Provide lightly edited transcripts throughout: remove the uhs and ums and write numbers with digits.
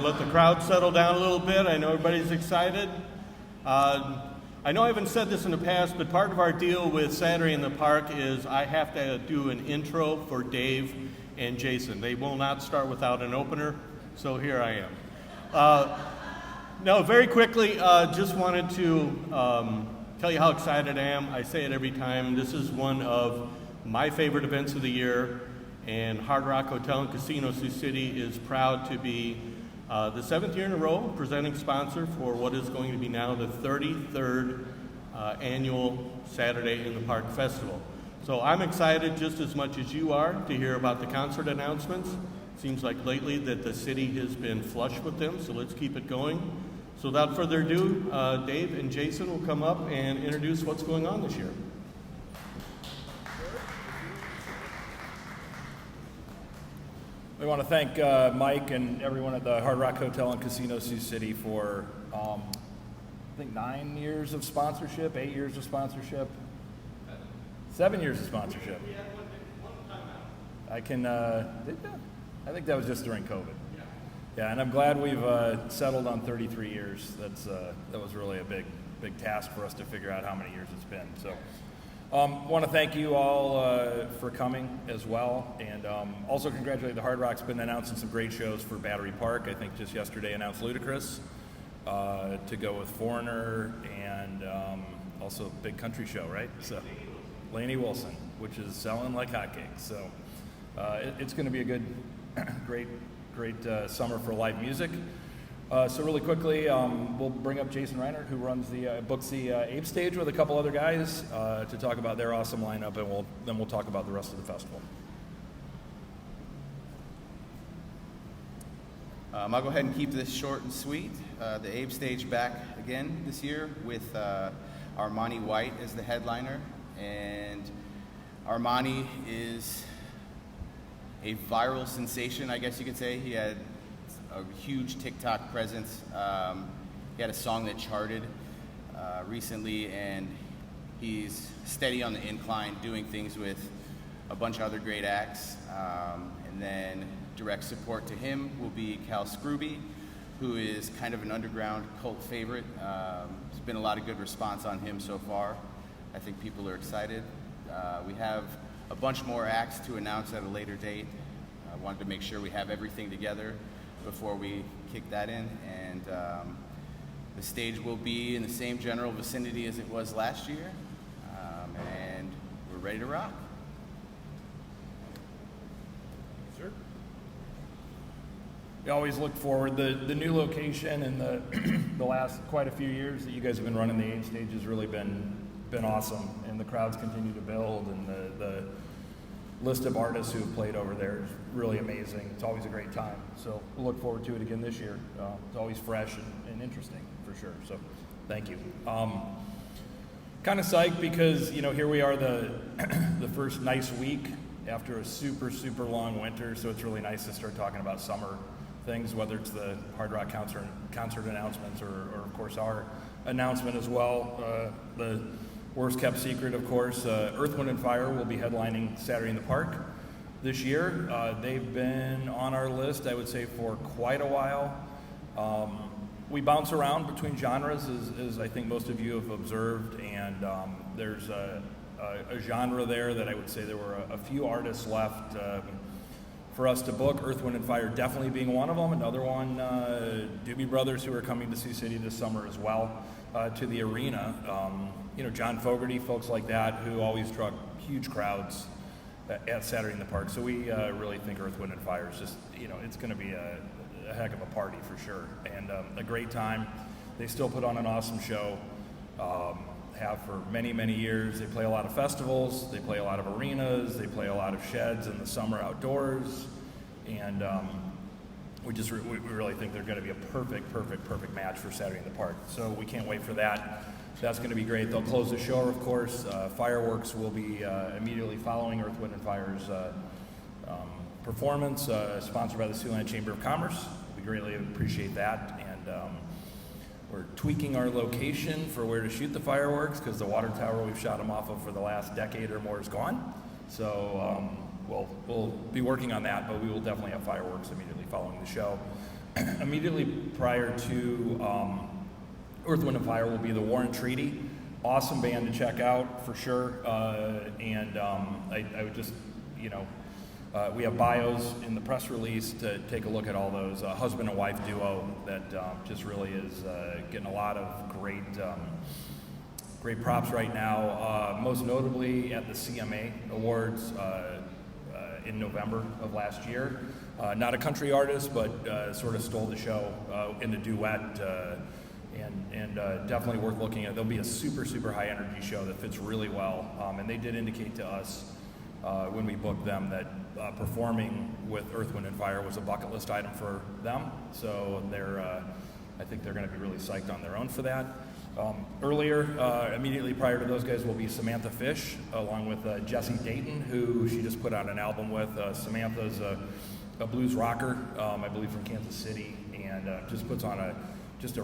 let the crowd settle down a little bit. I know everybody's excited. I know I haven't said this in the past, but part of our deal with Saturday in the Park is I have to do an intro for Dave and Jason. They will not start without an opener, so here I am. No, very quickly, just wanted to tell you how excited I am. I say it every time. This is one of my favorite events of the year, and Hard Rock Hotel and Casino Sioux City is proud to be the 7th year in a row presenting sponsor for what is going to be now the 33rd annual Saturday in the Park Festival. So I'm excited just as much as you are to hear about the concert announcements. Seems like lately that the city has been flush with them, so let's keep it going. So without further ado, Dave and Jason will come up and introduce what's going on this year. We want to thank Mike and everyone at the Hard Rock Hotel and Casino Sioux City for, I think, 9 years of sponsorship, 8 years of sponsorship, 7 years of sponsorship. I think that was just during COVID. Yeah, and I'm glad we've settled on 33 years. That was really a big task for us to figure out how many years it's been. So. Want to thank you all for coming as well, and also congratulate the Hard Rock's been announcing some great shows for Battery Park. I think just yesterday announced Ludacris to go with Foreigner, and also Big Country Show, right? So Lainey Wilson, which is selling like hotcakes. So it's going to be a good, great summer for live music. So really quickly, we'll bring up Jason Reinert, who runs books the Ape Stage with a couple other guys to talk about their awesome lineup, and then we'll talk about the rest of the festival. I'll go ahead and keep this short and sweet. The Ape Stage back again this year with Armani White as the headliner, and Armani is a viral sensation, I guess you could say. He had a huge TikTok presence. He had a song that charted recently, and he's steady on the incline, doing things with a bunch of other great acts. And then direct support to him will be Cal Scrooby, who is kind of an underground cult favorite. There's been a lot of good response on him so far. I think people are excited. We have a bunch more acts to announce at a later date. I wanted to make sure we have everything together before we kick that in, and the stage will be in the same general vicinity as it was last year, and we're ready to rock. Sure. We always look forward. The new location and the last quite a few years that you guys have been running the Ape Stage has really been awesome, and the crowds continue to build, and the list of artists who have played over there is really amazing. It's always a great time. So we'll look forward to it again this year. It's always fresh and interesting for sure. So thank you. Kind of psyched because, here we are the first nice week after a super, super long winter. So it's really nice to start talking about summer things, whether it's the Hard Rock concert announcements or of course our announcement as well. The worst kept secret, of course, Earth, Wind & Fire will be headlining Saturday in the Park this year. They've been on our list, I would say, for quite a while. We bounce around between genres, as I think most of you have observed, and there's a genre there that I would say there were a few artists left for us to book. Earth, Wind & Fire definitely being one of them. Another one, Doobie Brothers, who are coming to Sioux City this summer as well, to the arena. John Fogerty, folks like that, who always draw huge crowds at Saturday in the Park. So we really think Earth, Wind & Fire is just, it's going to be a heck of a party for sure, and a great time. They still put on an awesome show, have for many, many years. They play a lot of festivals, they play a lot of arenas, they play a lot of sheds in the summer outdoors, and we really think they're going to be a perfect match for Saturday in the Park. So we can't wait for that. That's going to be great. They'll close the show, of course. Fireworks will be immediately following Earth, Wind & Fire's performance, sponsored by the Siouxland Chamber of Commerce. We greatly appreciate that. And we're tweaking our location for where to shoot the fireworks because the water tower we've shot them off of for the last decade or more is gone. So we'll be working on that, but we will definitely have fireworks immediately following the show. Immediately prior to Earth, Wind, and Fire will be the War and Treaty. Awesome band to check out for sure. I would just, we have bios in the press release to take a look at all those. Husband and wife duo that just really is getting a lot of great props right now. Most notably at the CMA Awards in November of last year. Not a country artist, but sort of stole the show in a duet. And definitely worth looking at. There'll be a super high energy show that fits really well. And they did indicate to us when we booked them that performing with Earth, Wind, and Fire was a bucket list item for them. So I think they're going to be really psyched on their own for that. Immediately prior to those guys will be Samantha Fish, along with Jessie Dayton, who she just put out an album with. Samantha's a blues rocker, I believe from Kansas City, and just puts on a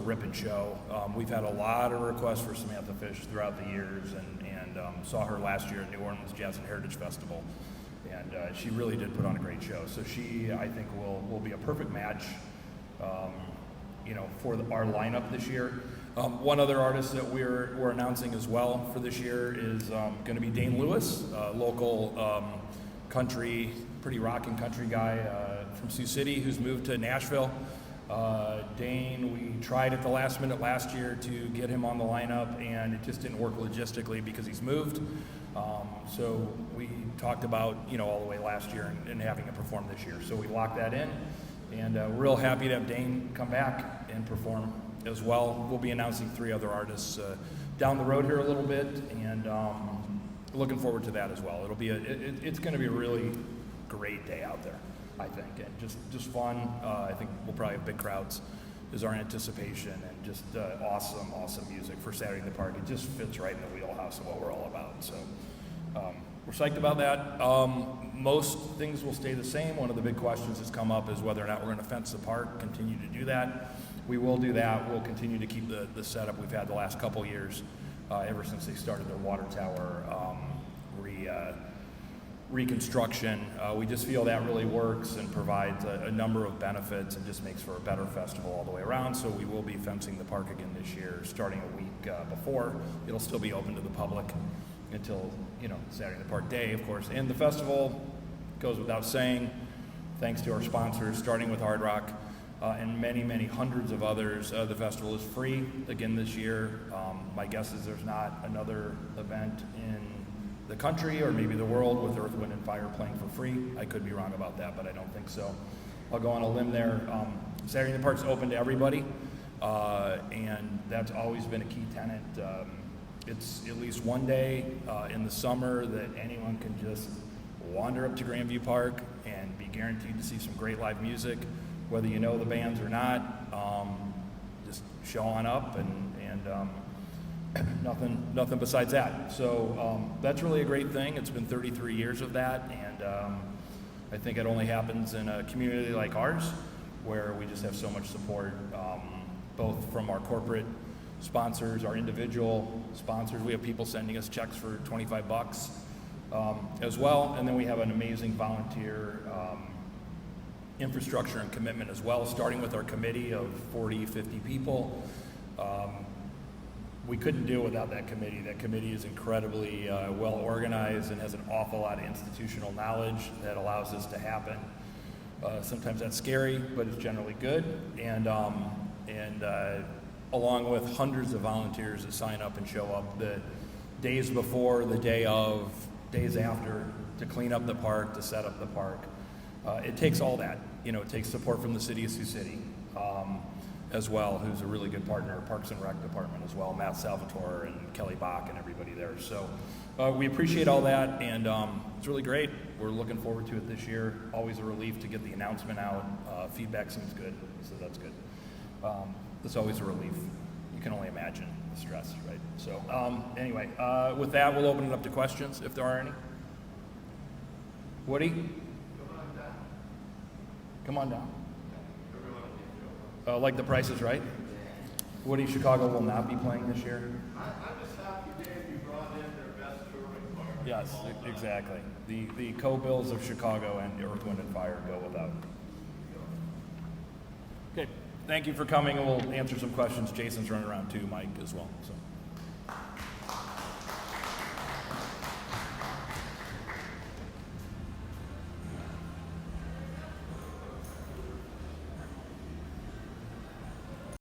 ripping show. We've had a lot of requests for Samantha Fish throughout the years, and saw her last year at New Orleans Jazz and Heritage Festival, and she really did put on a great show. So she, I think, will be a perfect match, for our lineup this year. One other artist that we're announcing as well for this year is going to be Dane Lewis, local country, pretty rocking country guy from Sioux City who's moved to Nashville. Dane, we tried at the last minute last year to get him on the lineup, and it just didn't work logistically because he's moved. So we talked about, all the way last year and having him perform this year. So we locked that in, and we're real happy to have Dane come back and perform as well. We'll be announcing 3 other artists down the road here a little bit, and looking forward to that as well. It'll be it's going to be a really great day out there, I think, and just fun. I think we'll probably have big crowds is our anticipation, and just awesome music for Saturday in the Park. It just fits right in the wheelhouse of what we're all about. So we're psyched about that. Most things will stay the same. One of the big questions that's come up is whether or not we're going to fence the park, continue to do that. We will do that. We'll continue to keep the setup we've had the last couple years, ever since they started their water tower reconstruction. We just feel that really works and provides a number of benefits and just makes for a better festival all the way around. So we will be fencing the park again this year, starting a week before. It'll still be open to the public until, Saturday in the Park Day, of course. And the festival goes without saying, thanks to our sponsors, starting with Hard Rock and many hundreds of others. The festival is free again this year. My guess is there's not another event in the country or maybe the world with Earth, Wind, and Fire playing for free. I could be wrong about that, but I don't think so. I'll go on a limb there. Saturday in the Park's open to everybody, and that's always been a key tenet. It's at least one day in the summer that anyone can just wander up to Grandview Park and be guaranteed to see some great live music, whether you know the bands or not. Just show on up and nothing besides that. So that's really a great thing. It's been 33 years of that, and I think it only happens in a community like ours where we just have so much support, both from our corporate sponsors, our individual sponsors. We have people sending us checks for $25 as well, and then we have an amazing volunteer infrastructure and commitment as well, starting with our committee of 40, 50 people. We couldn't do it without that committee. That committee is incredibly well organized and has an awful lot of institutional knowledge that allows this to happen. Sometimes that's scary, but it's generally good. And along with hundreds of volunteers that sign up and show up the days before, the day of, days after, to clean up the park, to set up the park. It takes all that. It takes support from the city of Sioux City as well, who's a really good partner, Parks and Rec Department as well, Matt Salvatore and Kelly Bach and everybody there. So we appreciate all that, and it's really great. We're looking forward to it this year. Always a relief to get the announcement out. Feedback seems good, so that's good. It's always a relief. You can only imagine the stress, right? So anyway, with that, we'll open it up to questions if there are any. Woody? Come on down. Like the Price is Right? Woody, Chicago will not be playing this year. I'm just happy, Dave, you brought in their best touring part. Yes, exactly. The co-bills of Chicago and Earth, Wind, and Fire go without. Okay, thank you for coming, and we'll answer some questions. Jason's running around too, Mike as well. So.